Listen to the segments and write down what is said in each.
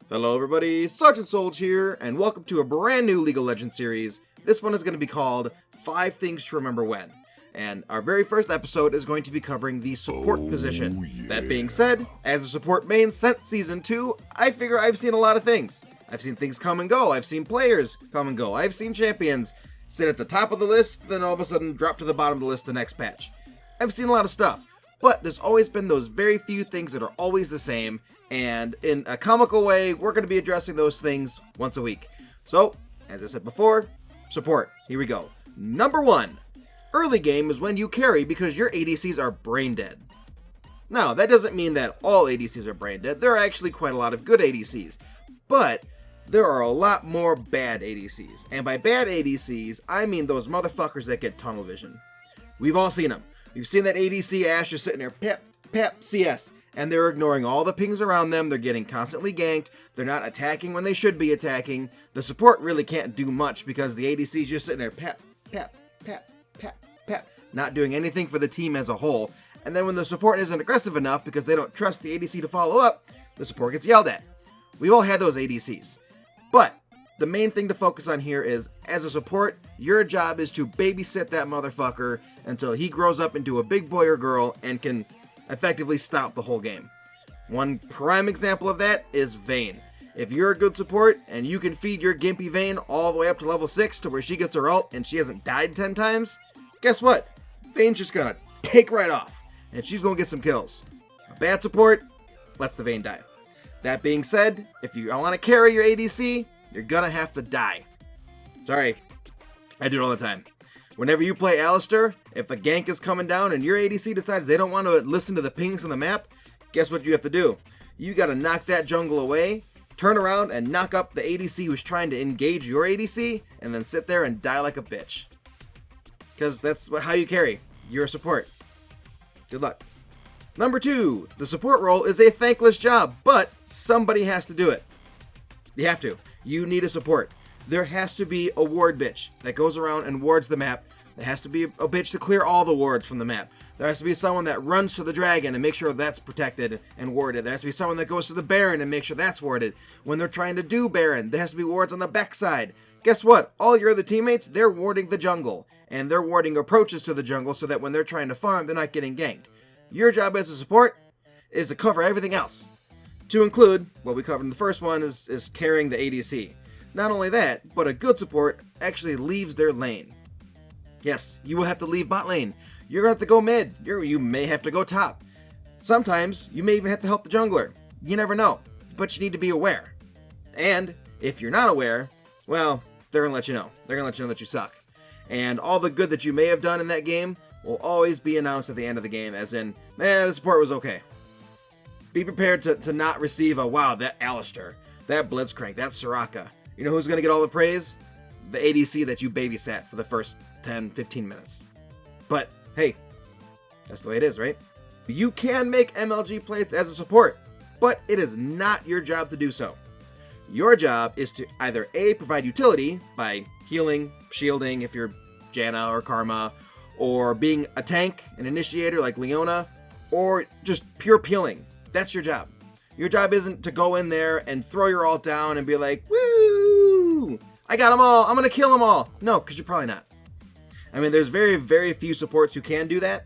Hello everybody, Sergeant Solge here, and welcome to a brand new League of Legends series. This one is going to be called 5 Things to Remember When. And our very first episode is going to be covering the support position. Yeah. That being said, as a support main since Season 2, I figure I've seen a lot of things. I've seen things come and go, I've seen players come and go, I've seen champions sit at the top of the list, then all of a sudden drop to the bottom of the list the next patch. I've seen a lot of stuff, but there's always been those very few things that are always the same, and in a comical way, we're going to be addressing those things once a week. So, as I said before, support. Here we go. Number 1. Early game is when you carry because your ADCs are brain dead. Now, that doesn't mean that all ADCs are brain dead. There are actually quite a lot of good ADCs, but there are a lot more bad ADCs. And by bad ADCs, I mean those motherfuckers that get tunnel vision. We've all seen them. We've seen that ADC Ashe just sitting there, pep, CS, and they're ignoring all the pings around them. They're getting constantly ganked. They're not attacking when they should be attacking. The support really can't do much because the ADC is just sitting there, pep, not doing anything for the team as a whole. And then when the support isn't aggressive enough because they don't trust the ADC to follow up, the support gets yelled at. We've all had those ADCs. But the main thing to focus on here is, as a support, your job is to babysit that motherfucker until he grows up into a big boy or girl and can effectively stop the whole game. One prime example of that is Vayne. If you're a good support and you can feed your gimpy Vayne all the way up to level 6 to where she gets her ult and she hasn't died 10 times, guess what? Vayne's just gonna take right off and she's gonna get some kills. A bad support lets the Vayne die. That being said, if you want to carry your ADC, you're gonna have to die. Sorry, I do it all the time. Whenever you play Alistar, if a gank is coming down and your ADC decides they don't want to listen to the pings on the map, guess what you have to do? You gotta knock that jungle away, turn around and knock up the ADC who's trying to engage your ADC, and then sit there and die like a bitch. Because that's how you carry. You're a support. Good luck. Number 2, the support role is a thankless job, but somebody has to do it. You have to. You need a support. There has to be a ward bitch that goes around and wards the map. There has to be a bitch to clear all the wards from the map. There has to be someone that runs to the dragon and makes sure that's protected and warded. There has to be someone that goes to the Baron and makes sure that's warded. When they're trying to do Baron, there has to be wards on the backside. Guess what? All your other teammates, they're warding the jungle. And they're warding approaches to the jungle so that when they're trying to farm, they're not getting ganked. Your job as a support is to cover everything else. To include, what we covered in the first one, is carrying the ADC. Not only that, but a good support actually leaves their lane. Yes, you will have to leave bot lane. You're going to have to go mid. You may have to go top. Sometimes, you may even have to help the jungler. You never know, but you need to be aware. And, if you're not aware, well, they're going to let you know. They're going to let you know that you suck. And all the good that you may have done in that game will always be announced at the end of the game, as in, man, the support was okay. Be prepared to not receive a, wow, that Alistar, that Blitzcrank, that Soraka. You know who's going to get all the praise? The ADC that you babysat for the first 10, 15 minutes. But, hey, that's the way it is, right? You can make MLG plays as a support, but it is not your job to do so. Your job is to either A, provide utility by healing, shielding if you're Janna or Karma, or being a tank, an initiator like Leona, or just pure peeling. That's your job. Your job isn't to go in there and throw your ult down and be like, woo, I got them all, I'm going to kill them all. No, because you're probably not. I mean, there's very, very few supports who can do that,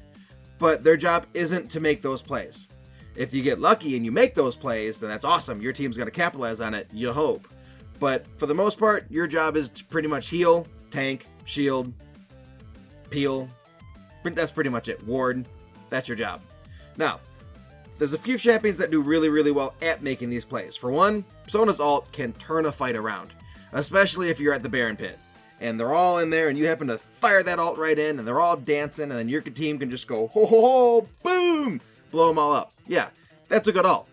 but their job isn't to make those plays. If you get lucky and you make those plays, then that's awesome. Your team's going to capitalize on it, you hope. But for the most part, your job is to pretty much heal, tank, shield, peel. That's pretty much it. Ward. That's your job. Now, there's a few champions that do really, really well at making these plays. For one, Sona's ult can turn a fight around, especially if you're at the Baron pit. And they're all in there and you happen to fire that ult right in and they're all dancing and then your team can just go, ho ho ho, boom, blow them all up. Yeah, that's a good ult.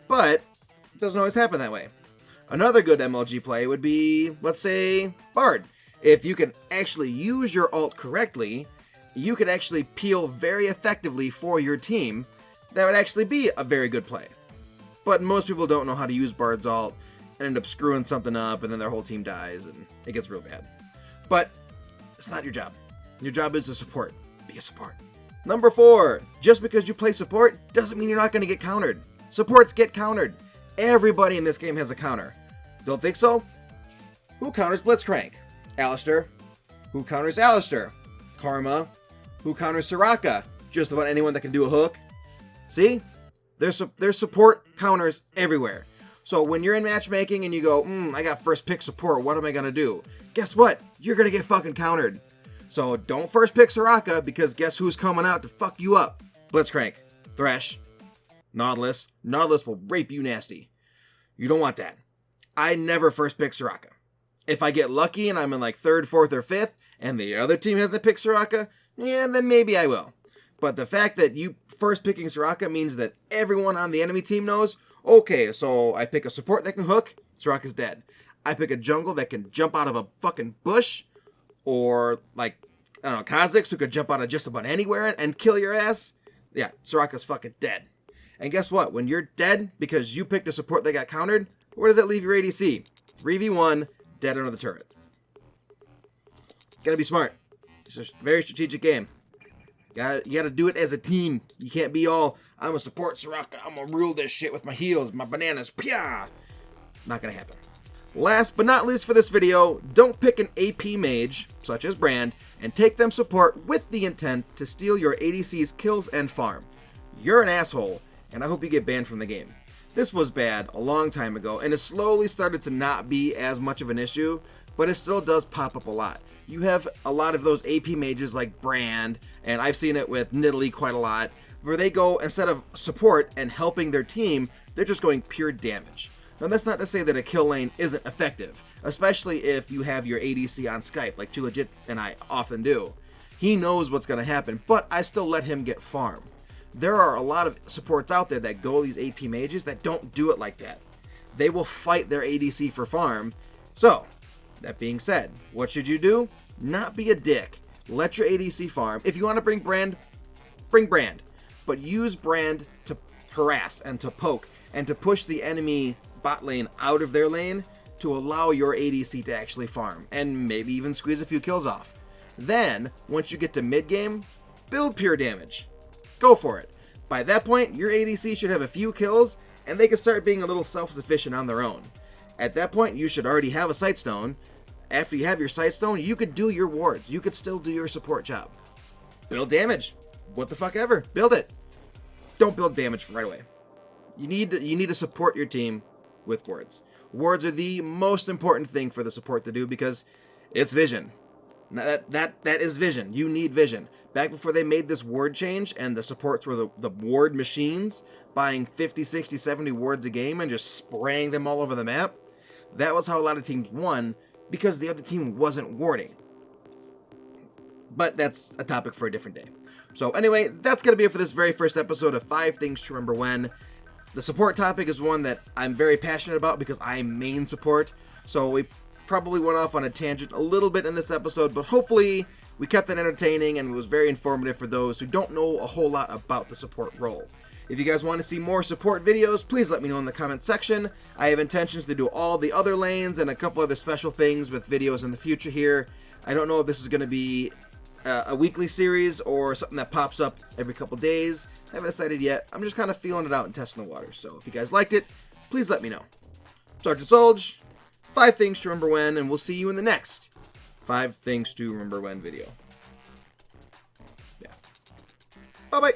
But it doesn't always happen that way. Another good MLG play would be, let's say, Bard. If you can actually use your ult correctly, you could actually peel very effectively for your team. That would actually be a very good play. But most people don't know how to use Bard's ult and end up screwing something up and then their whole team dies and it gets real bad. But it's not your job. Your job is to support. Be a support. Number 4, just because you play support doesn't mean you're not going to get countered. Supports get countered. Everybody in this game has a counter. Don't think so? Who counters Blitzcrank? Alistar. Who counters Alistar? Karma. Who counters Soraka? Just about anyone that can do a hook. See? There's support counters everywhere. So when you're in matchmaking and you go, I got first pick support, what am I going to do? Guess what? You're going to get fucking countered. So don't first pick Soraka, because guess who's coming out to fuck you up? Blitzcrank, Thresh, Nautilus. Nautilus will rape you nasty. You don't want that. I never first pick Soraka. If I get lucky and I'm in like 3rd, 4th, or 5th, and the other team hasn't picked Soraka, yeah, then maybe I will. But the fact that you first picking Soraka means that everyone on the enemy team knows, okay, so I pick a support that can hook, Soraka's dead. I pick a jungle that can jump out of a fucking bush, or like, I don't know, Kha'Zix, who could jump out of just about anywhere and kill your ass. Yeah, Soraka's fucking dead. And guess what? When you're dead because you picked a support that got countered, where does that leave your ADC? 3v1, dead under the turret. Gotta be smart. It's a very strategic game. You gotta do it as a team. You can't be all, I'm a support Soraka, I'm gonna rule this shit with my heels, my bananas, pia! Not gonna happen. Last but not least for this video, don't pick an AP mage, such as Brand, and take them support with the intent to steal your ADC's kills and farm. You're an asshole, and I hope you get banned from the game. This was bad a long time ago, and it slowly started to not be as much of an issue, but it still does pop up a lot. You have a lot of those AP mages like Brand, and I've seen it with Nidalee quite a lot, where they go, instead of support and helping their team, they're just going pure damage. Now that's not to say that a kill lane isn't effective, especially if you have your ADC on Skype, like Chulajit and I often do. He knows what's going to happen, but I still let him get farm. There are a lot of supports out there that go these AP mages that don't do it like that. They will fight their ADC for farm. So, that being said, what should you do? Not be a dick. Let your ADC farm. If you want to bring Brand, bring Brand. But use Brand to harass and to poke and to push the enemy bot lane out of their lane to allow your ADC to actually farm and maybe even squeeze a few kills off. Then, once you get to mid game, build pure damage. Go for it. By that point, your ADC should have a few kills and they can start being a little self-sufficient on their own. At that point, you should already have a Sightstone. After you have your Sightstone, you could do your wards. You could still do your support job. Build damage. What the fuck ever. Build it. Don't build damage right away. You need to support your team with wards. Wards are the most important thing for the support to do because it's vision. That is vision. You need vision. Back before they made this ward change and the supports were the ward machines, buying 50, 60, 70 wards a game and just spraying them all over the map, that was how a lot of teams won because the other team wasn't warding. But that's a topic for a different day. So anyway, that's going to be it for this very first episode of 5 Things to Remember When. The support topic is one that I'm very passionate about because I main support. So we probably went off on a tangent a little bit in this episode, but hopefully we kept it entertaining and it was very informative for those who don't know a whole lot about the support role. If you guys want to see more support videos, please let me know in the comment section. I have intentions to do all the other lanes and a couple other special things with videos in the future here. I don't know if this is going to be a weekly series or something that pops up every couple days. I haven't decided yet. I'm just kind of feeling it out and testing the water. So if you guys liked it, please let me know. Sergeant Solj, 5 Things to Remember When, and we'll see you in the next 5 Things to Remember When video. Yeah. Bye-bye.